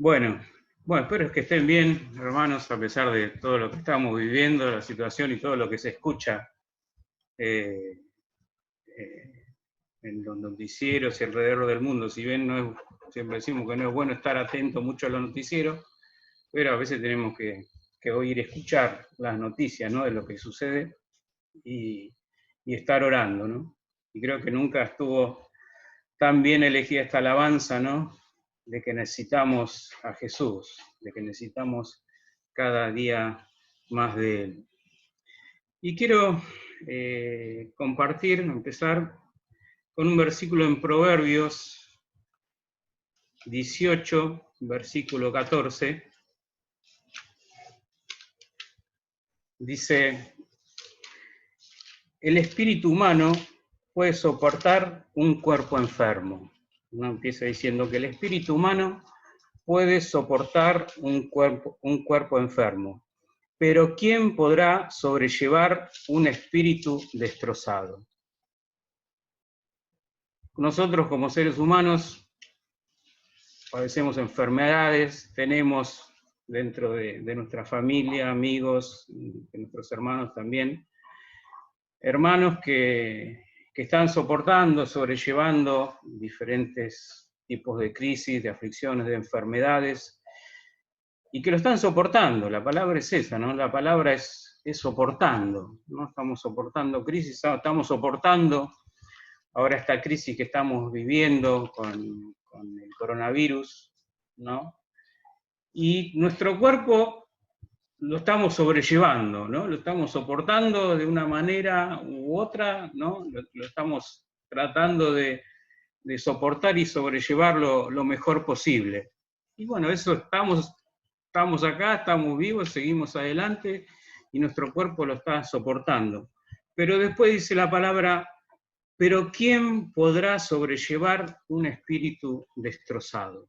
Bueno, bueno, espero que estén bien, hermanos, a pesar de todo lo que estamos viviendo, la situación y todo lo que se escucha eh, eh, en los noticieros y alrededor del mundo. Si bien no es, siempre decimos que no es bueno estar atento mucho a los noticieros, pero a veces tenemos que oír, escuchar las noticias, ¿no?, de lo que sucede y estar orando, ¿no? Y creo que nunca estuvo tan bien elegida esta alabanza, ¿no?, de que necesitamos a Jesús, de que necesitamos cada día más de Él. Y quiero empezar con un versículo en Proverbios 18, versículo 14. Dice: el espíritu humano puede soportar un cuerpo enfermo. ¿No? Empieza diciendo que el espíritu humano puede soportar un cuerpo enfermo, pero ¿quién podrá sobrellevar un espíritu destrozado? Nosotros como seres humanos padecemos enfermedades, tenemos dentro de nuestra familia, amigos, de nuestros hermanos también, hermanos que están soportando, sobrellevando diferentes tipos de crisis, de aflicciones, de enfermedades, y que lo están soportando. La palabra es esa, ¿no? La palabra es soportando, ¿no? Estamos soportando crisis, estamos soportando ahora esta crisis que estamos viviendo con el coronavirus, ¿no? Y nuestro cuerpo lo estamos sobrellevando, ¿no? Lo estamos soportando de una manera u otra, ¿no? Lo estamos tratando de soportar y sobrellevar lo mejor posible. Y bueno, eso estamos acá, estamos vivos, seguimos adelante y nuestro cuerpo lo está soportando. Pero después dice la palabra: pero ¿quién podrá sobrellevar un espíritu destrozado?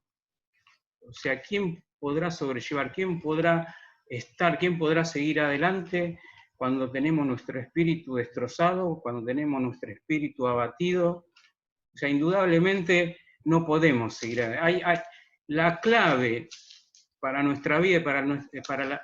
O sea, ¿quién podrá sobrellevar? ¿Quién podrá estar? ¿Quién podrá seguir adelante cuando tenemos nuestro espíritu destrozado, cuando tenemos nuestro espíritu abatido? O sea, indudablemente no podemos seguir adelante. La clave para nuestra vida, para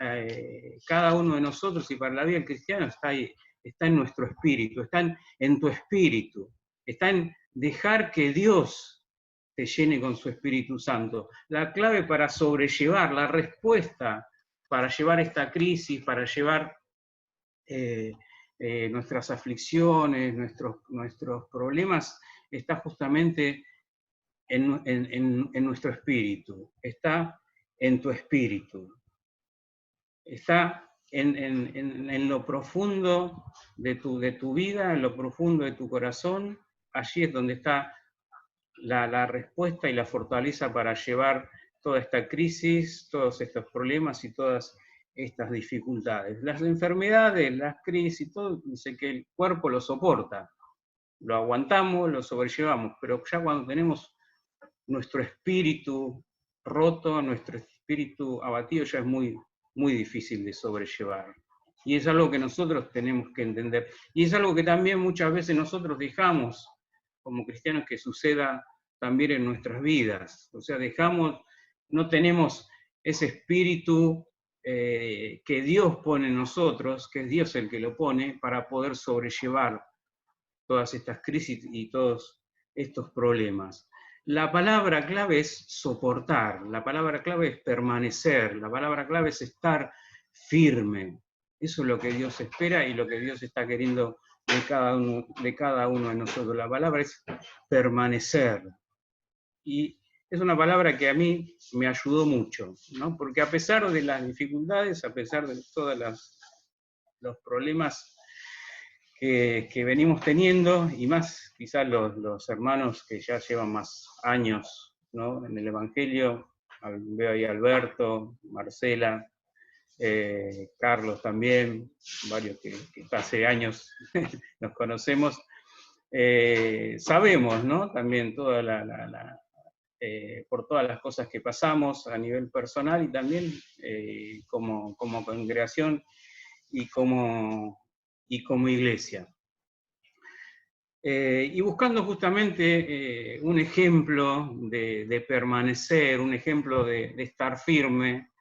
cada uno de nosotros y para la vida del cristiano está ahí, está en nuestro espíritu, está en tu espíritu, está en dejar que Dios te llene con su Espíritu Santo. La clave para sobrellevar, la respuesta para llevar esta crisis, para llevar nuestras aflicciones, nuestros problemas, está justamente en nuestro espíritu, está en tu espíritu, está en lo profundo de tu vida, en lo profundo de tu corazón. Allí es donde está la respuesta y la fortaleza para llevar toda esta crisis, todos estos problemas y todas estas dificultades. Las enfermedades, las crisis, todo, dice que el cuerpo lo soporta, lo aguantamos, lo sobrellevamos, pero ya cuando tenemos nuestro espíritu roto, nuestro espíritu abatido, ya es muy, muy difícil de sobrellevar. Y es algo que nosotros tenemos que entender. Y es algo que también muchas veces nosotros dejamos como cristianos que suceda también en nuestras vidas. O sea, no tenemos ese espíritu que Dios pone en nosotros, que es Dios el que lo pone, para poder sobrellevar todas estas crisis y todos estos problemas. La palabra clave es soportar, la palabra clave es permanecer, la palabra clave es estar firme. Eso es lo que Dios espera y lo que Dios está queriendo de cada uno de nosotros. La palabra es permanecer. Y es una palabra que a mí me ayudó mucho, ¿no? Porque a pesar de las dificultades, a pesar de todos los problemas que venimos teniendo, y más quizás los hermanos que ya llevan más años, ¿no?, en el Evangelio, veo ahí a Alberto, Marcela, Carlos también, varios que hace años nos conocemos, sabemos, ¿no?, también toda por todas las cosas que pasamos a nivel personal y también como congregación y como iglesia. Y buscando justamente un ejemplo de permanecer, un ejemplo de estar firme,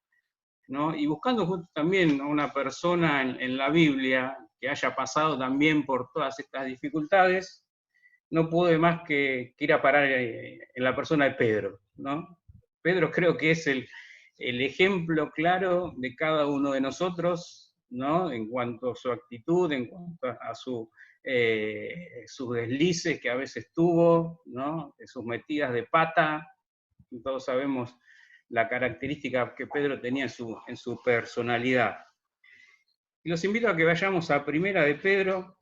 ¿no? Y buscando también a una persona en la Biblia que haya pasado también por todas estas dificultades, no pude más que ir a parar en la persona de Pedro, ¿no? Pedro creo que es el ejemplo claro de cada uno de nosotros, ¿no? En cuanto a su actitud, en cuanto a sus deslices que a veces tuvo, ¿no? Sus metidas de pata. Todos sabemos la característica que Pedro tenía en su personalidad. Y los invito a que vayamos a Primera de Pedro,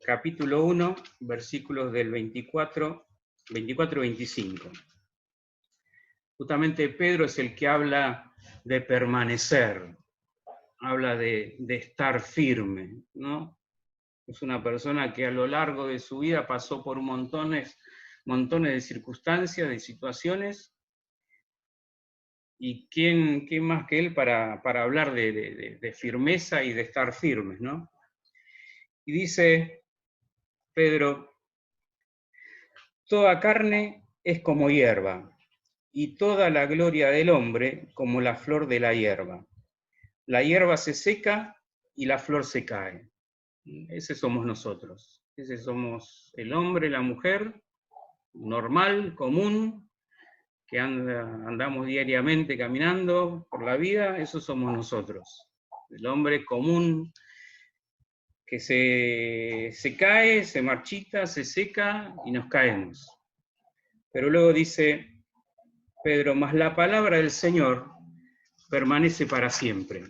capítulo 1, versículos del 24 y 25. Justamente Pedro es el que habla de permanecer, habla de estar firme, ¿no? Es una persona que a lo largo de su vida pasó por montones de circunstancias, de situaciones, y quién más que él para hablar de firmeza y de estar firmes, ¿no? Y dice Pedro, toda carne es como hierba, y toda la gloria del hombre como la flor de la hierba. La hierba se seca y la flor se cae. Ese somos nosotros. Ese somos el hombre, la mujer, normal, común, que andamos diariamente caminando por la vida, eso somos nosotros. El hombre común que se cae, se marchita, se seca y nos caemos. Pero luego dice Pedro, mas la palabra del Señor permanece para siempre.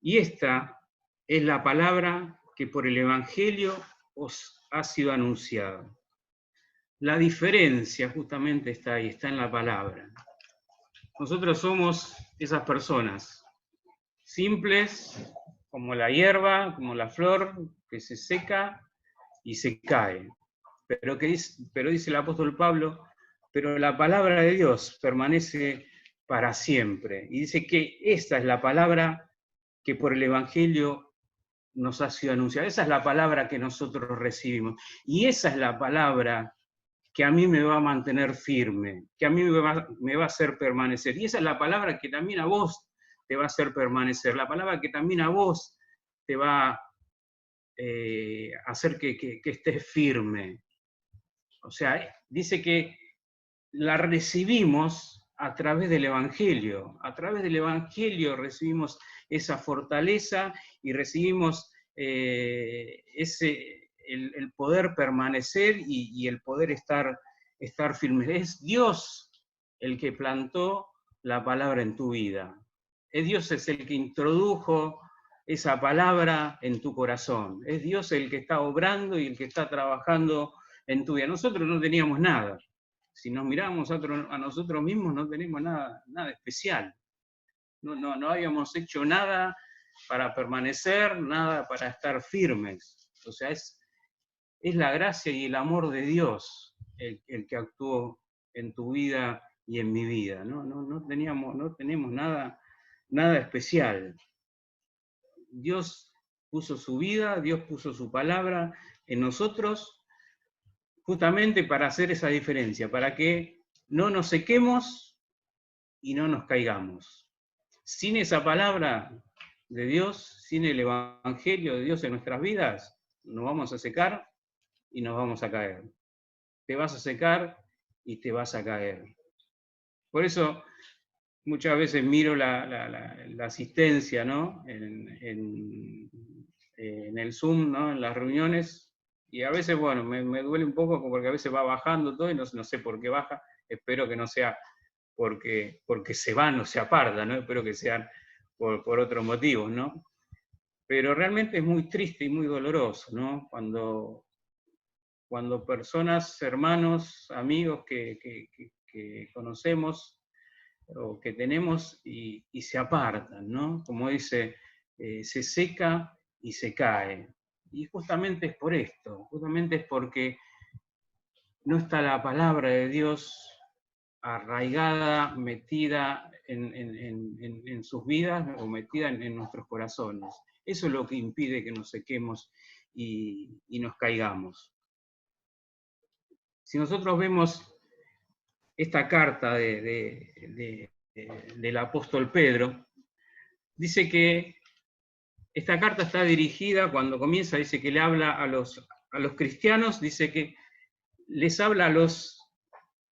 Y esta es la palabra que por el Evangelio os ha sido anunciada. La diferencia justamente está ahí, está en la palabra. Nosotros somos esas personas simples, como la hierba, como la flor, que se seca y se cae. Pero dice el apóstol Pablo, pero la palabra de Dios permanece para siempre. Y dice que esta es la palabra que por el Evangelio nos ha sido anunciada. Esa es la palabra que nosotros recibimos. Y esa es la palabra que a mí me va a mantener firme, que a mí me va a hacer permanecer. Y esa es la palabra que también a vos te va a hacer permanecer, la palabra que también a vos te va a hacer que estés firme. O sea, dice que la recibimos a través del Evangelio. A través del Evangelio recibimos esa fortaleza y recibimos el poder permanecer y el poder estar firmes. Es Dios el que plantó la palabra en tu vida. Dios es el que introdujo esa palabra en tu corazón. Es Dios el que está obrando y el que está trabajando en tu vida. Nosotros no teníamos nada. Si nos miramos a nosotros mismos, no tenemos nada especial. No habíamos hecho nada para permanecer, nada para estar firmes. O sea, es la gracia y el amor de Dios el que actuó en tu vida y en mi vida. No tenemos nada especial. Dios puso su vida, Dios puso su palabra en nosotros justamente para hacer esa diferencia, para que no nos sequemos y no nos caigamos. Sin esa palabra de Dios, sin el Evangelio de Dios en nuestras vidas, nos vamos a secar y nos vamos a caer. Te vas a secar y te vas a caer. Por eso muchas veces miro la asistencia, ¿no? en el Zoom, ¿no? En las reuniones, y a veces, bueno, me duele un poco porque a veces va bajando todo y no sé por qué baja. Espero que no sea porque se van o se apartan, ¿no? Espero que sean por otros motivos, ¿no? Pero realmente es muy triste y muy doloroso, ¿no? Cuando personas, hermanos, amigos que conocemos o que tenemos y se apartan, ¿no? Como dice, se seca y se cae. Y justamente es por esto, justamente es porque no está la palabra de Dios arraigada, metida en sus vidas o metida en nuestros corazones. Eso es lo que impide que nos sequemos y nos caigamos. Si nosotros vemos esta carta del apóstol Pedro, dice que esta carta está dirigida, cuando comienza, dice que le habla a los cristianos, dice que les habla a los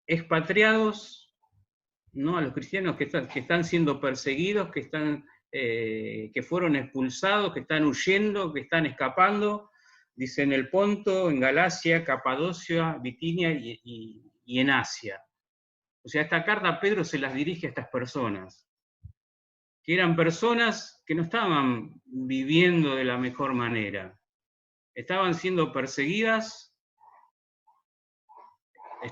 expatriados, ¿no? A los cristianos que están siendo perseguidos, que fueron expulsados, que están huyendo, que están escapando, dice en el Ponto, en Galacia, Capadocia, Bitinia y en Asia. O sea, esta carta Pedro se las dirige a estas personas, que eran personas que no estaban viviendo de la mejor manera, estaban siendo perseguidas, la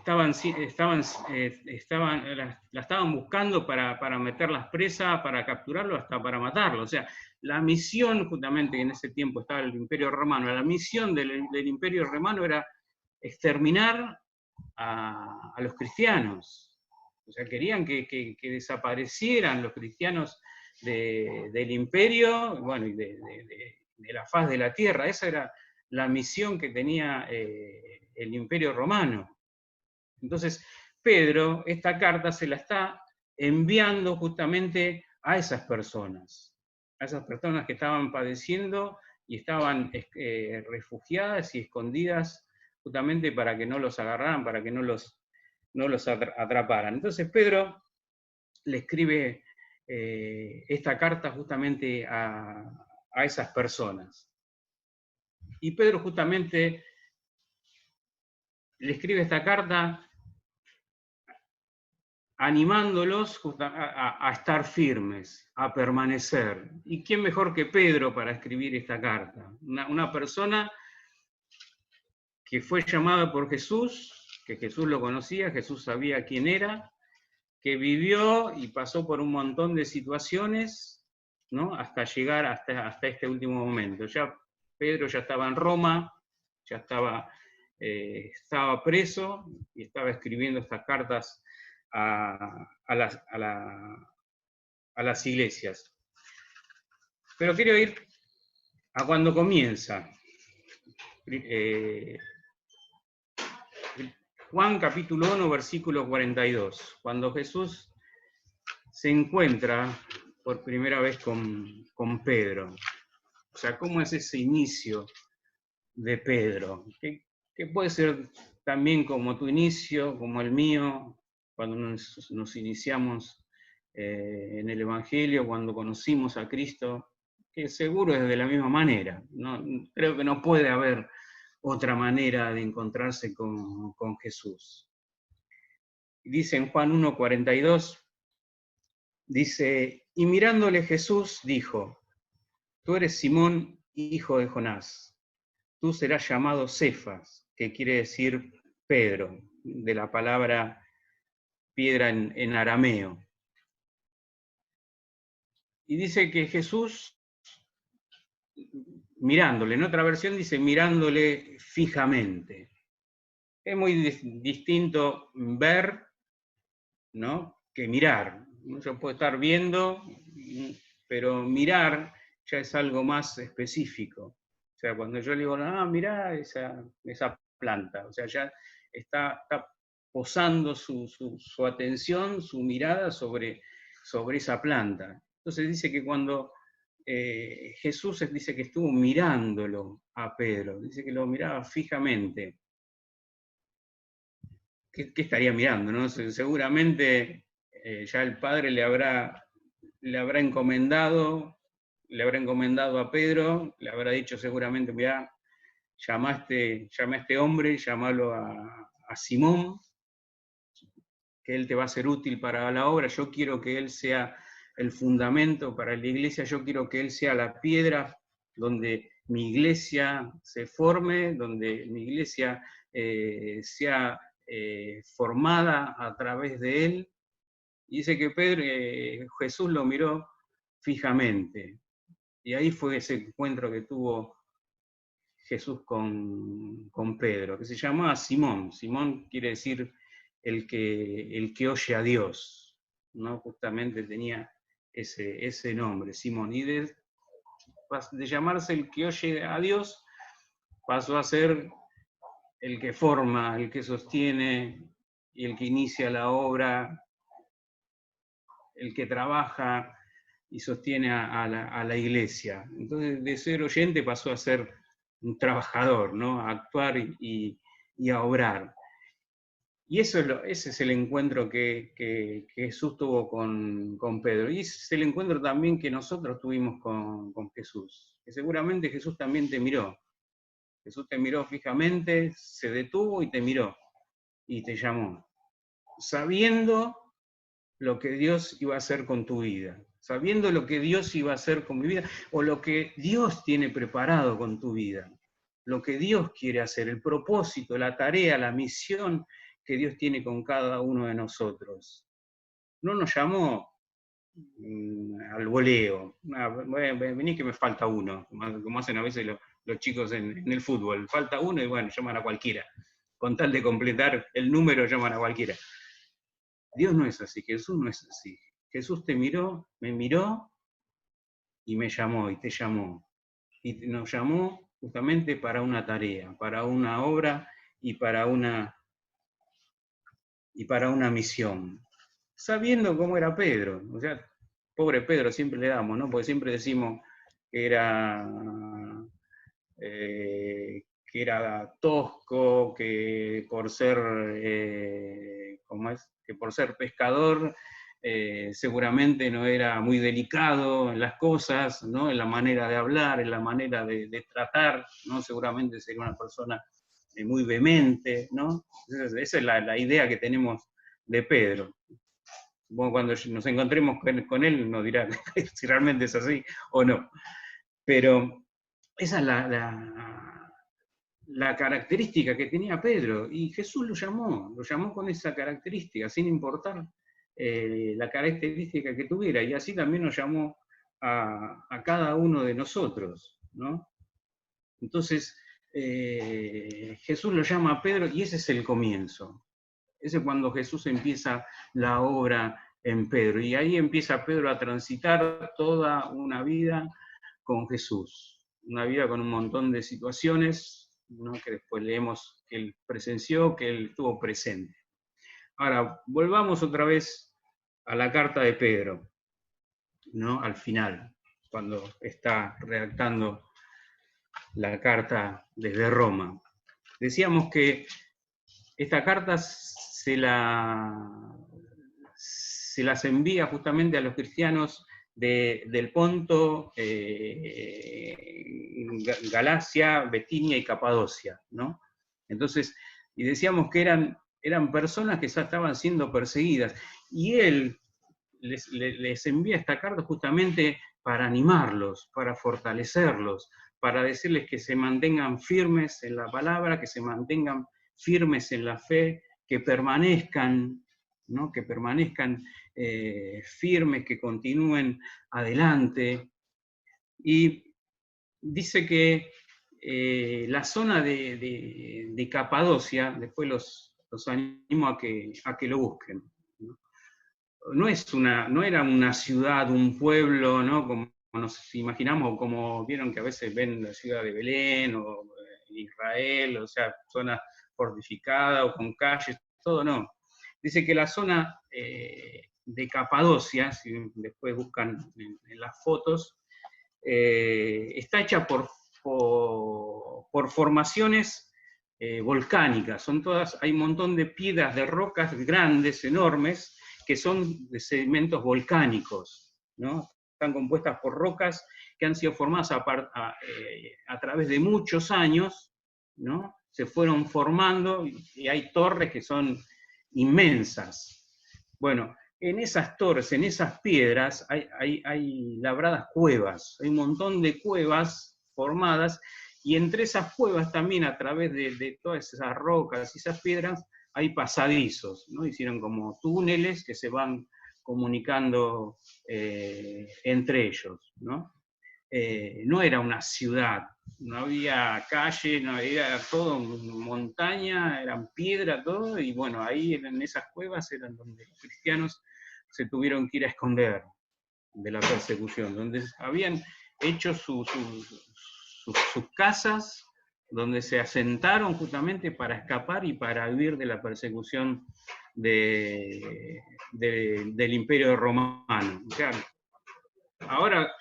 estaban buscando para meterlas presas, para capturarlo, hasta para matarlo. O sea, la misión, justamente que en ese tiempo estaba el Imperio Romano, la misión del Imperio Romano era exterminar a los cristianos. O sea, querían que desaparecieran los cristianos del imperio, bueno, y de la faz de la tierra. Esa era la misión que tenía el Imperio Romano. Entonces, Pedro, esta carta se la está enviando justamente a esas personas que estaban padeciendo y estaban refugiadas y escondidas justamente para que no los agarraran, para que no los atraparan. Entonces Pedro le escribe esta carta justamente a esas personas. Y Pedro justamente le escribe esta carta animándolos a estar firmes, a permanecer. ¿Y quién mejor que Pedro para escribir esta carta? Una persona que fue llamada por Jesús, que Jesús lo conocía, Jesús sabía quién era, que vivió y pasó por un montón de situaciones, ¿no? Hasta llegar hasta este último momento. Ya Pedro ya estaba en Roma, ya estaba preso y estaba escribiendo estas cartas a las iglesias. Pero quiero ir a cuando comienza. Juan capítulo 1, versículo 42, cuando Jesús se encuentra por primera vez con Pedro. O sea, ¿cómo es ese inicio de Pedro? Que puede ser también como tu inicio, como el mío, cuando nos iniciamos en el Evangelio, cuando conocimos a Cristo, que seguro es de la misma manera. No, creo que no puede haber otra manera de encontrarse con Jesús. Dice en Juan 1:42, dice, y mirándole Jesús dijo, tú eres Simón, hijo de Jonás, tú serás llamado Cefas, que quiere decir Pedro, de la palabra piedra en arameo. Y dice que Jesús, mirándole, en otra versión dice mirándole fijamente. Es muy distinto ver, ¿no?, que mirar. Uno puede estar viendo, pero mirar ya es algo más específico. O sea, cuando yo le digo, mirá esa planta, o sea, ya está posando su atención, su mirada sobre esa planta. Entonces dice que cuando Jesús dice que estuvo mirándolo a Pedro, dice que lo miraba fijamente. ¿Qué estaría mirando, no? Seguramente ya el Padre le habrá encomendado a Pedro, le habrá dicho seguramente, mirá, llama a este hombre, llámalo a Simón, que él te va a ser útil para la obra, yo quiero que él sea el fundamento para la iglesia, yo quiero que él sea la piedra donde mi iglesia se forme, donde mi iglesia sea formada a través de él. Y dice que Jesús lo miró fijamente. Y ahí fue ese encuentro que tuvo Jesús con Pedro, que se llamaba Simón. Simón quiere decir el que oye a Dios, ¿no? Justamente tenía ese nombre, Simón. Y de llamarse el que oye a Dios, pasó a ser el que forma, el que sostiene y el que inicia la obra, el que trabaja y sostiene a la iglesia. Entonces, de ser oyente pasó a ser un trabajador, ¿no? A actuar y a obrar. Y ese es el encuentro que Jesús tuvo con Pedro. Y ese es el encuentro también que nosotros tuvimos con Jesús. Que seguramente Jesús también te miró. Jesús te miró fijamente, se detuvo y te miró. Y te llamó. Sabiendo lo que Dios iba a hacer con tu vida. Sabiendo lo que Dios iba a hacer con mi vida. O lo que Dios tiene preparado con tu vida. Lo que Dios quiere hacer. El propósito, la tarea, la misión que Dios tiene con cada uno de nosotros. No nos llamó al voleo, vení que me falta uno, como hacen a veces los chicos en el fútbol, falta uno y bueno, llaman a cualquiera, con tal de completar el número llaman a cualquiera. Dios no es así, Jesús no es así. Jesús te miró, me miró y me llamó y te llamó. Y nos llamó justamente para una tarea, para una obra y para una misión, sabiendo cómo era Pedro. O sea, pobre Pedro siempre le damos, ¿no? Porque siempre decimos que era tosco, que por ser, que por ser pescador seguramente no era muy delicado en las cosas, ¿no? En la manera de hablar, en la manera de tratar, ¿no? Seguramente sería una persona muy vehemente, ¿no? Esa es la idea que tenemos de Pedro. Supongo cuando nos encontremos con él nos dirá si realmente es así o no. Pero esa es la característica que tenía Pedro, y Jesús lo llamó con esa característica, sin importar la característica que tuviera, y así también nos llamó a cada uno de nosotros, ¿no? Entonces, Jesús lo llama a Pedro y ese es el comienzo. Ese es cuando Jesús empieza la obra en Pedro. Y ahí empieza Pedro a transitar toda una vida con Jesús. Una vida con un montón de situaciones, ¿no? Que después leemos que él presenció, que él estuvo presente. Ahora, volvamos otra vez a la carta de Pedro, ¿no? Al final, cuando está redactando la carta desde Roma. Decíamos que esta carta se las envía justamente a los cristianos del Ponto, Galacia, Betinia y Capadocia, ¿no? Entonces, y decíamos que eran personas que ya estaban siendo perseguidas, y él les envía esta carta justamente para animarlos, para fortalecerlos, para decirles que se mantengan firmes en la palabra, que se mantengan firmes en la fe, que permanezcan, ¿no? Que permanezcan firmes, que continúen adelante. Y dice que la zona de Capadocia, después los animo a que lo busquen, ¿no? No era una ciudad, un pueblo, ¿no? Como nos imaginamos, como vieron que a veces ven la ciudad de Belén o Israel, o sea, zonas fortificadas o con calles, todo no. Dice que la zona de Capadocia, si después buscan en las fotos, está hecha por formaciones volcánicas. Hay un montón de piedras, de rocas grandes, enormes, que son de sedimentos volcánicos, ¿no? Están compuestas por rocas que han sido formadas a través de muchos años, ¿no? Se fueron formando y hay torres que son inmensas. Bueno, en esas torres, en esas piedras, hay labradas cuevas, hay un montón de cuevas formadas, y entre esas cuevas también, a través de todas esas rocas y esas piedras, hay pasadizos, ¿no? Hicieron como túneles que se van comunicando entre ellos, ¿no? No era una ciudad, no había calle, no había todo montaña, eran piedra, todo, y bueno, ahí en esas cuevas eran donde los cristianos se tuvieron que ir a esconder de la persecución, donde habían hecho sus casas donde se asentaron justamente para escapar y para huir de la persecución del Imperio Romano. O sea, ahora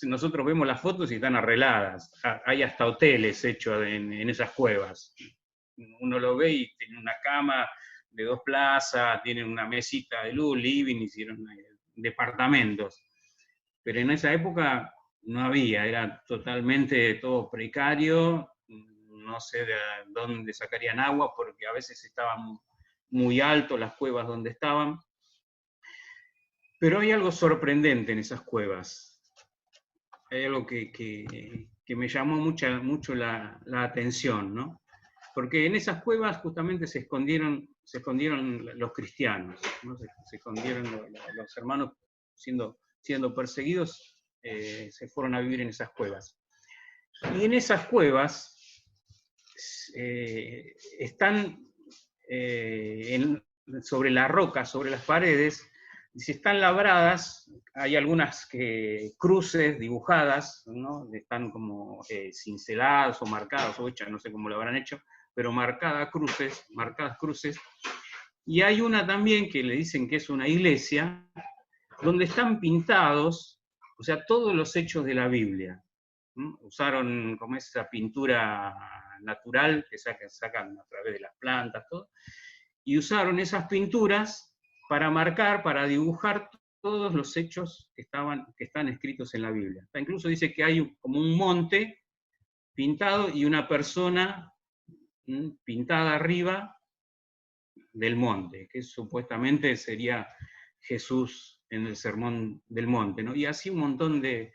nosotros vemos las fotos y están arregladas. Hay hasta hoteles hechos en esas cuevas. Uno lo ve y tiene una cama de 2 plazas, tiene una mesita de luz, living, hicieron departamentos. Pero en esa época no había, era totalmente todo precario, no sé de dónde sacarían agua porque a veces estaban muy altos las cuevas donde estaban. Pero hay algo sorprendente en esas cuevas. Hay algo que me llamó mucho la atención, ¿no? Porque en esas cuevas justamente se escondieron los cristianos, ¿no? Se escondieron los hermanos siendo perseguidos, se fueron a vivir en esas cuevas. Y en esas cuevas están sobre la roca, sobre las paredes, y si están labradas, hay algunas cruces dibujadas, ¿no? Están como cinceladas o marcadas o hechas, no sé cómo lo habrán hecho, pero marcadas cruces, y hay una también que le dicen que es una iglesia, donde están pintados, o sea, todos los hechos de la Biblia. Usaron como esa pintura natural que sacan a través de las plantas, todo, y usaron esas pinturas para marcar, para dibujar todos los hechos que están escritos en la Biblia. Incluso dice que hay como un monte pintado y una persona pintada arriba del monte, que supuestamente sería Jesús en el Sermón del Monte, ¿no? Y así un montón de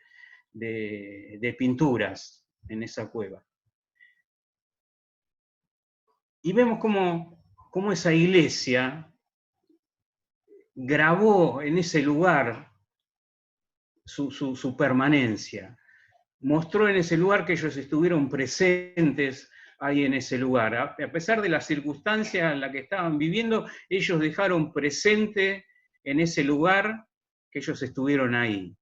pinturas en esa cueva. Y vemos cómo esa iglesia grabó en ese lugar su permanencia. Mostró en ese lugar que ellos estuvieron presentes ahí en ese lugar. A pesar de la circunstancia en la que estaban viviendo, ellos dejaron presente en ese lugar que ellos estuvieron ahí.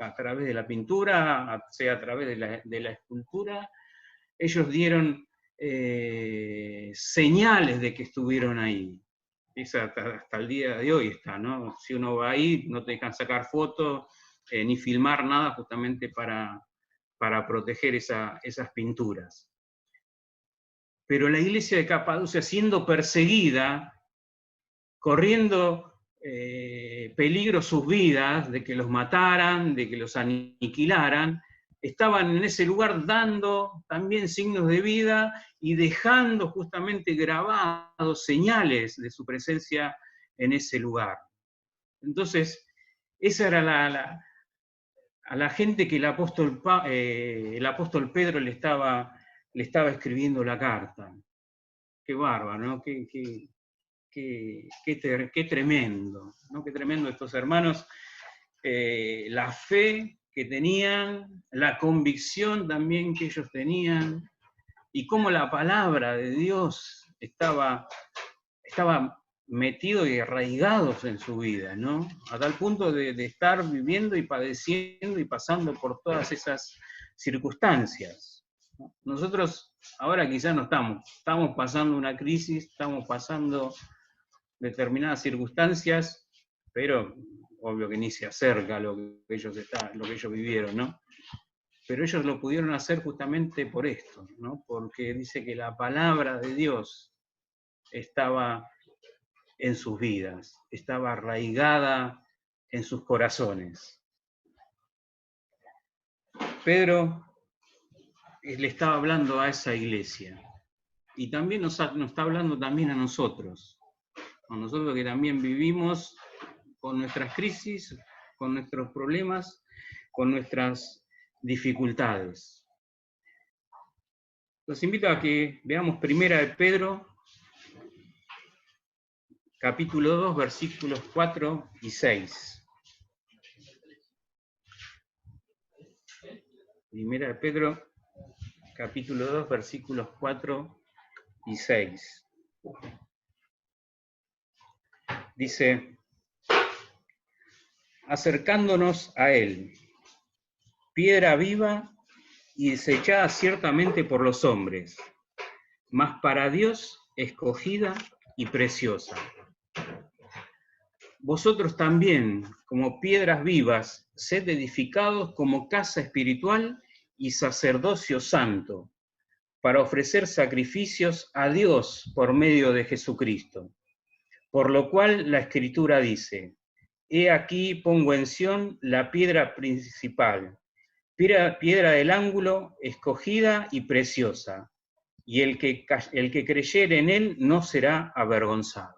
A través de la pintura, sea a través de la escultura, ellos dieron señales de que estuvieron ahí. Esa hasta el día de hoy está, ¿no? Si uno va ahí, no te dejan sacar fotos, ni filmar nada, justamente para proteger esas pinturas. Pero la iglesia de Capadocia, siendo perseguida, corriendo peligro sus vidas, de que los mataran, de que los aniquilaran, estaban en ese lugar dando también signos de vida y dejando justamente grabados señales de su presencia en ese lugar. Entonces, esa era a la gente que el apóstol Pedro le estaba escribiendo la carta. Qué bárbaro, ¿no? Qué tremendo, ¿no? Qué tremendo estos hermanos, la fe que tenían, la convicción también que ellos tenían, y cómo la palabra de Dios estaba metido y arraigados en su vida, ¿no? A tal punto de estar viviendo y padeciendo y pasando por todas esas circunstancias. Nosotros ahora quizás no estamos pasando una crisis, estamos pasando determinadas circunstancias, pero obvio que ni se acerca a lo que ellos vivieron, ¿no? Pero ellos lo pudieron hacer justamente por esto, ¿no? Porque dice que la palabra de Dios estaba en sus vidas, estaba arraigada en sus corazones. Pedro le estaba hablando a esa iglesia y también nos está hablando también a nosotros que también vivimos con nuestras crisis, con nuestros problemas, con nuestras dificultades. Los invito a que veamos Primera de Pedro, capítulo 2, versículos 4 y 6. Primera de Pedro, capítulo 2, versículos 4 y 6. Dice: acercándonos a Él, piedra viva y desechada ciertamente por los hombres, mas para Dios escogida y preciosa. Vosotros también, como piedras vivas, sed edificados como casa espiritual y sacerdocio santo, para ofrecer sacrificios a Dios por medio de Jesucristo. Por lo cual la Escritura dice, he aquí pongo en Sión la piedra principal, piedra del ángulo, escogida y preciosa, y el que creyere en él no será avergonzado.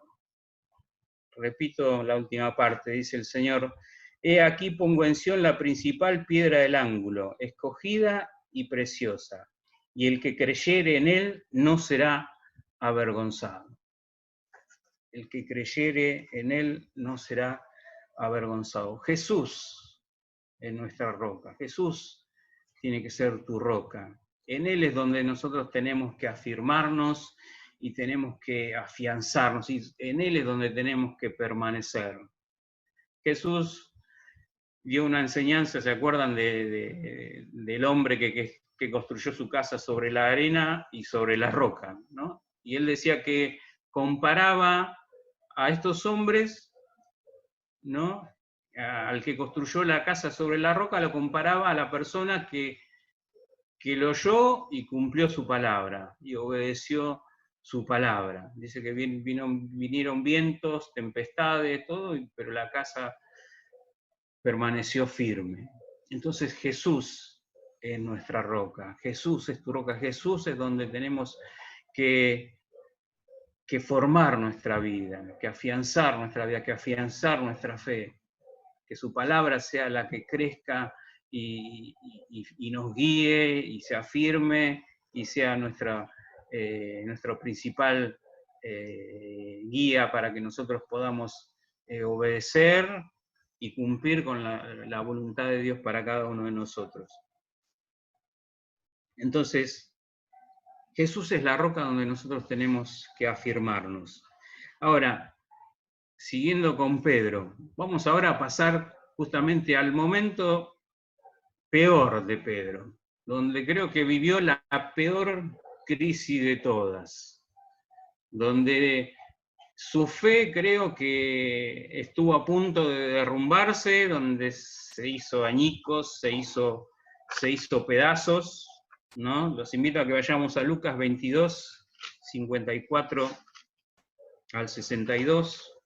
Repito la última parte, dice el Señor, he aquí pongo en Sión la principal piedra del ángulo, escogida y preciosa, y el que creyere en él no será avergonzado. El que creyere en él no será avergonzado. Jesús es nuestra roca. Jesús tiene que ser tu roca. En él es donde nosotros tenemos que afirmarnos y tenemos que afianzarnos, y en él es donde tenemos que permanecer. Jesús dio una enseñanza, ¿se acuerdan del hombre que construyó su casa sobre la arena y sobre la roca, ¿no? Y él decía que comparaba a estos hombres, ¿no? Al que construyó la casa sobre la roca, lo comparaba a la persona que lo oyó y cumplió su palabra, y obedeció su palabra. Dice que vinieron vientos, tempestades, todo, pero la casa permaneció firme. Entonces Jesús es nuestra roca, Jesús es tu roca, Jesús es donde tenemos que formar nuestra vida, que afianzar nuestra vida, que afianzar nuestra fe, que su palabra sea la que crezca y nos guíe y sea firme y sea nuestro principal guía para que nosotros podamos obedecer y cumplir con la voluntad de Dios para cada uno de nosotros. Entonces, Jesús es la roca donde nosotros tenemos que afirmarnos. Ahora, siguiendo con Pedro, vamos ahora a pasar justamente al momento peor de Pedro, donde creo que vivió la peor crisis de todas, donde su fe creo que estuvo a punto de derrumbarse, donde se hizo añicos, se hizo pedazos, ¿no? Los invito a que vayamos a Lucas 22, 54 al 62.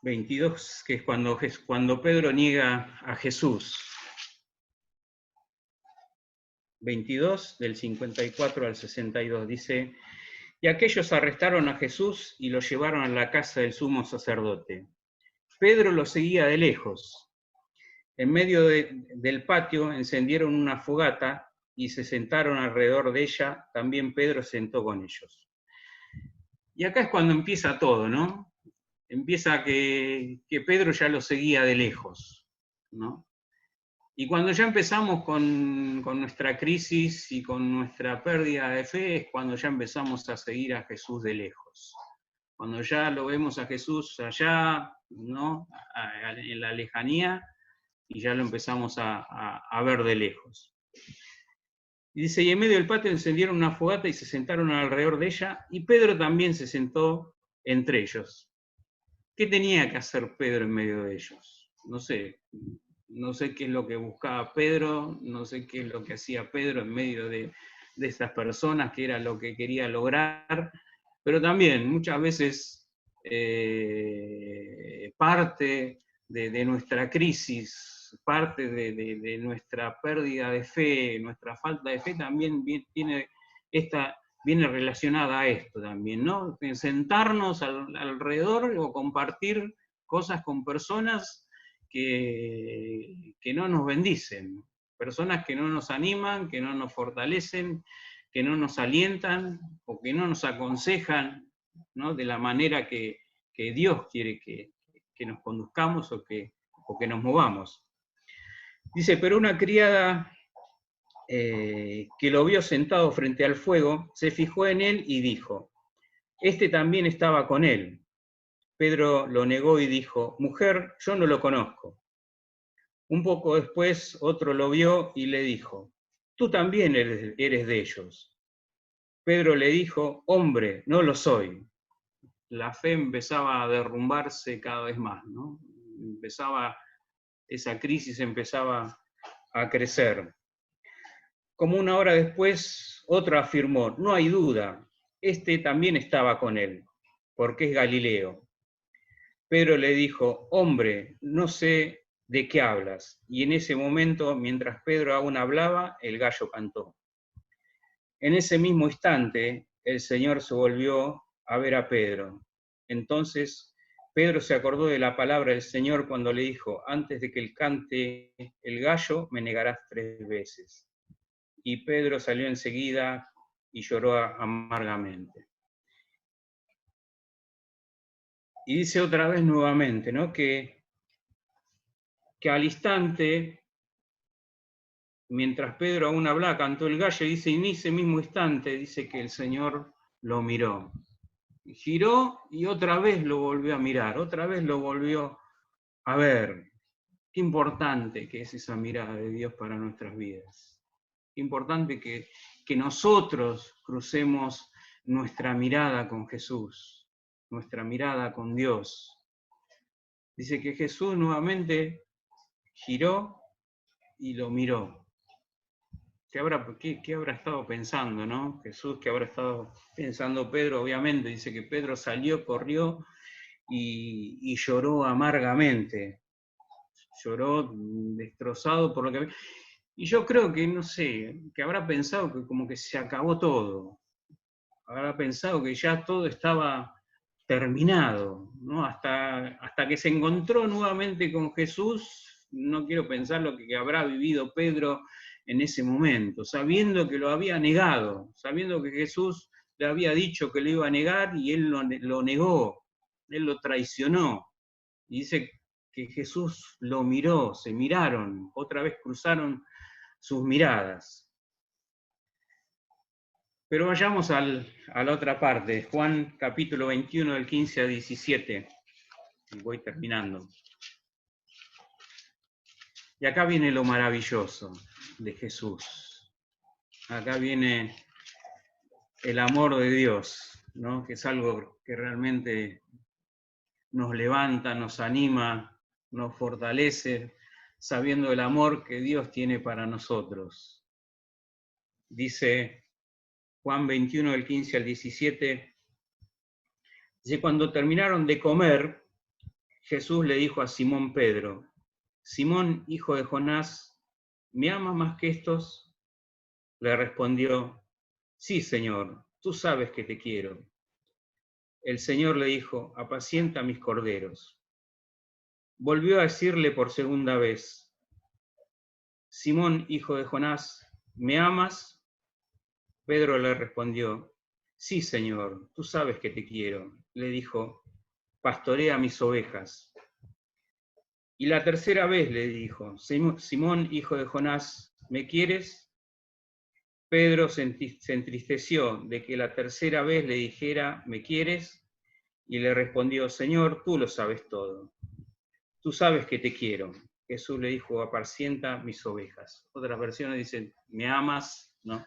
...22, que es cuando Pedro niega a Jesús. 22, del 54 al 62, dice: y aquellos arrestaron a Jesús y lo llevaron a la casa del sumo sacerdote. Pedro lo seguía de lejos. En medio del patio encendieron una fogata y se sentaron alrededor de ella. También Pedro se sentó con ellos. Y acá es cuando empieza todo, ¿no? Empieza que Pedro ya lo seguía de lejos, ¿no? Y cuando ya empezamos con nuestra crisis y con nuestra pérdida de fe, es cuando ya empezamos a seguir a Jesús de lejos. Cuando ya lo vemos a Jesús allá, ¿no? En la lejanía, y ya lo empezamos a ver de lejos. Y dice, y en medio del patio encendieron una fogata y se sentaron alrededor de ella, y Pedro también se sentó entre ellos. ¿Qué tenía que hacer Pedro en medio de ellos? No sé qué es lo que buscaba Pedro, no sé qué es lo que hacía Pedro en medio de estas personas, qué era lo que quería lograr, pero también muchas veces parte de nuestra crisis, parte de nuestra pérdida de fe, nuestra falta de fe también viene relacionada a esto también, ¿no? Sentarnos alrededor o compartir cosas con personas que no nos bendicen, personas que no nos animan, que no nos fortalecen, que no nos alientan o que no nos aconsejan, ¿no? De la manera que Dios quiere que nos conduzcamos o que nos movamos. Dice, pero una criada que lo vio sentado frente al fuego, se fijó en él y dijo, este también estaba con él. Pedro lo negó y dijo, mujer, yo no lo conozco. Un poco después otro lo vio y le dijo, tú también eres de ellos. Pedro le dijo, hombre, no lo soy. La fe empezaba a derrumbarse cada vez más, ¿no? Esa crisis empezaba a crecer. Como una hora después, otro afirmó, no hay duda, este también estaba con él, porque es Galileo. Pedro le dijo, hombre, no sé de qué hablas. Y en ese momento, mientras Pedro aún hablaba, el gallo cantó. En ese mismo instante, el Señor se volvió a ver a Pedro. Entonces, Pedro se acordó de la palabra del Señor cuando le dijo, antes de que cante el gallo, me negarás 3 veces. Y Pedro salió enseguida y lloró amargamente. Y dice otra vez nuevamente, ¿no? que al instante, mientras Pedro aún hablaba, cantó el gallo, y dice, y en ese mismo instante, dice que el Señor lo miró. Giró y otra vez lo volvió a mirar, otra vez lo volvió a ver. Qué importante que es esa mirada de Dios para nuestras vidas. Qué importante que nosotros crucemos nuestra mirada con Jesús, nuestra mirada con Dios. Dice que Jesús nuevamente giró y lo miró. ¿Qué habrá estado pensando, no? Jesús, ¿qué habrá estado pensando Pedro? Obviamente, dice que Pedro salió, corrió y lloró amargamente. Lloró destrozado por lo que había. Y yo creo que, no sé, que habrá pensado que como que se acabó todo. Habrá pensado que ya todo estaba terminado, ¿no? Hasta que se encontró nuevamente con Jesús, no quiero pensar lo que habrá vivido Pedro en ese momento, sabiendo que lo había negado, sabiendo que Jesús le había dicho que lo iba a negar y él lo negó, él lo traicionó. Y dice que Jesús lo miró, se miraron, otra vez cruzaron sus miradas. Pero vayamos a la otra parte, Juan capítulo 21 del 15 a 17. Voy terminando. Y acá viene lo maravilloso de Jesús. Acá viene el amor de Dios, ¿no? Que es algo que realmente nos levanta, nos anima, nos fortalece, sabiendo el amor que Dios tiene para nosotros. Dice Juan 21 del 15 al 17, dice, cuando terminaron de comer, Jesús le dijo a Simón Pedro, Simón, hijo de Jonás, ¿me amas más que estos? Le respondió, sí, Señor, tú sabes que te quiero. El Señor le dijo, apacienta mis corderos. Volvió a decirle por segunda vez, Simón, hijo de Jonás, ¿me amas? Pedro le respondió, sí, Señor, tú sabes que te quiero. Le dijo, pastorea mis ovejas. Y la tercera vez le dijo, Simón, hijo de Jonás, ¿me quieres? Pedro se entristeció de que la tercera vez le dijera, ¿me quieres? Y le respondió, Señor, tú lo sabes todo. Tú sabes que te quiero. Jesús le dijo, apacienta mis ovejas. Otras versiones dicen, ¿me amas? ¿No?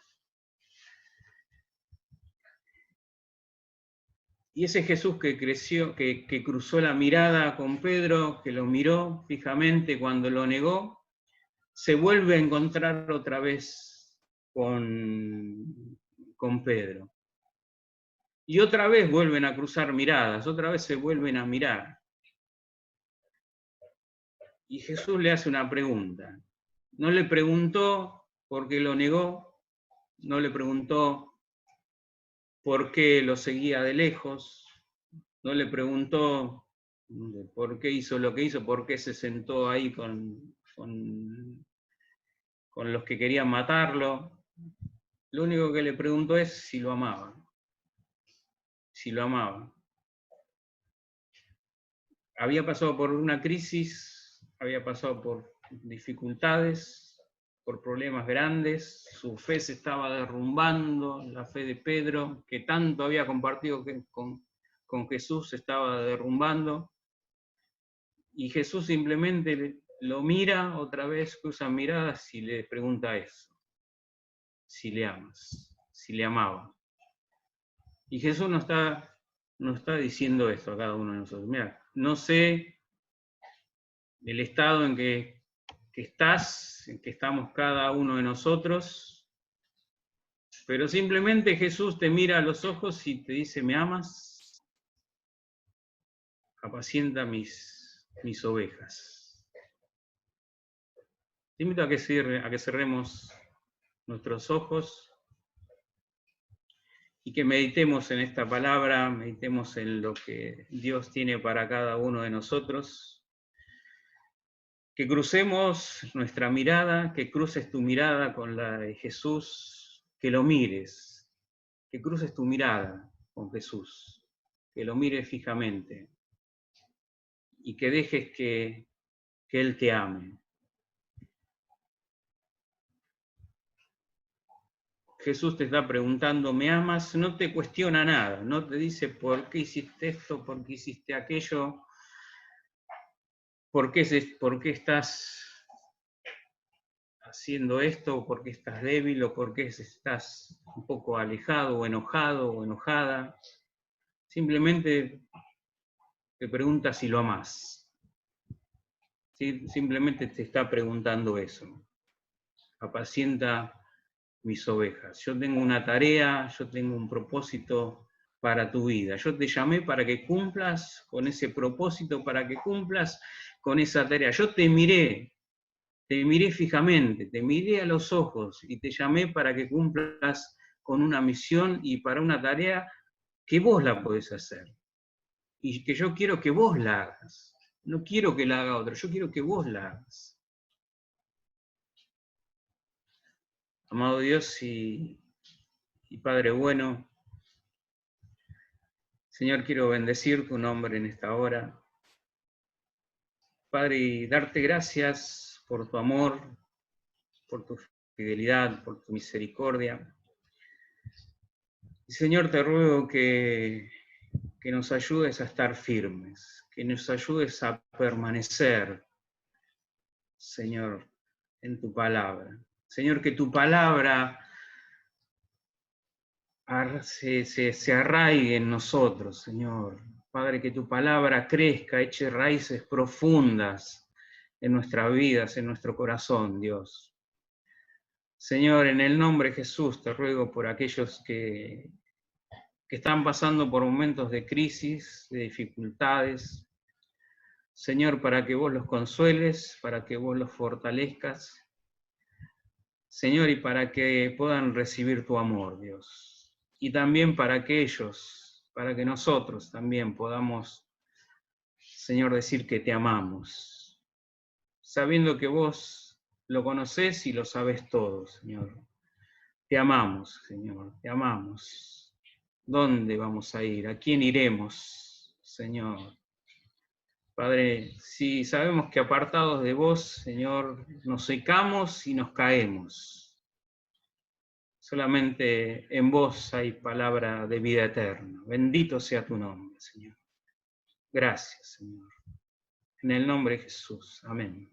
Y ese Jesús que creció, que cruzó la mirada con Pedro, que lo miró fijamente cuando lo negó, se vuelve a encontrar otra vez con Pedro. Y otra vez vuelven a cruzar miradas, otra vez se vuelven a mirar. Y Jesús le hace una pregunta. No le preguntó por qué lo negó, no le preguntó por qué lo seguía de lejos, no le preguntó por qué hizo lo que hizo, por qué se sentó ahí con los que querían matarlo. Lo único que le preguntó es si lo amaba. Si lo amaba. Había pasado por una crisis, había pasado por dificultades, por problemas grandes, su fe se estaba derrumbando, la fe de Pedro, que tanto había compartido con Jesús, se estaba derrumbando, y Jesús simplemente lo mira otra vez, cruza miradas y le pregunta eso, si le amas, si le amaba. Y Jesús no está diciendo esto a cada uno de nosotros. Mira, no sé el estado en que estás, en que estamos cada uno de nosotros, pero simplemente Jesús te mira a los ojos y te dice, ¿me amas? Apacienta mis ovejas. Te invito a que cerremos nuestros ojos y que meditemos en esta palabra, meditemos en lo que Dios tiene para cada uno de nosotros. Que crucemos nuestra mirada, que cruces tu mirada con la de Jesús, que lo mires, que cruces tu mirada con Jesús, que lo mires fijamente y que dejes que Él te ame. Jesús te está preguntando, ¿me amas? No te cuestiona nada, no te dice por qué hiciste esto, por qué hiciste aquello, por qué estás haciendo esto, por qué estás débil o por qué estás un poco alejado o enojada. Simplemente te pregunta si lo amás. ¿Sí? Simplemente te está preguntando eso. Apacienta mis ovejas. Yo tengo una tarea, yo tengo un propósito para tu vida. Yo te llamé para que cumplas con ese propósito, para que cumplas con esa tarea. Yo te miré fijamente, te miré a los ojos y te llamé para que cumplas con una misión y para una tarea que vos la podés hacer. Y que yo quiero que vos la hagas. No quiero que la haga otro, yo quiero que vos la hagas. Amado Dios y Padre bueno, Señor, quiero bendecir tu nombre en esta hora. Padre, y darte gracias por tu amor, por tu fidelidad, por tu misericordia. Y Señor, te ruego que nos ayudes a estar firmes, que nos ayudes a permanecer, Señor, en tu palabra. Señor, que tu palabra se arraigue en nosotros, Señor. Padre, que tu palabra crezca, eche raíces profundas en nuestras vidas, en nuestro corazón, Dios. Señor, en el nombre de Jesús te ruego por aquellos que están pasando por momentos de crisis, de dificultades. Señor, para que vos los consueles, para que vos los fortalezcas. Señor, y para que puedan recibir tu amor, Dios. Y también para que ellos, para que nosotros también podamos, Señor, decir que te amamos, sabiendo que vos lo conocés y lo sabés todo, Señor. Te amamos, Señor, te amamos. ¿Dónde vamos a ir? ¿A quién iremos, Señor? Padre, si sabemos que apartados de vos, Señor, nos secamos y nos caemos. Solamente en vos hay palabra de vida eterna. Bendito sea tu nombre, Señor. Gracias, Señor. En el nombre de Jesús. Amén.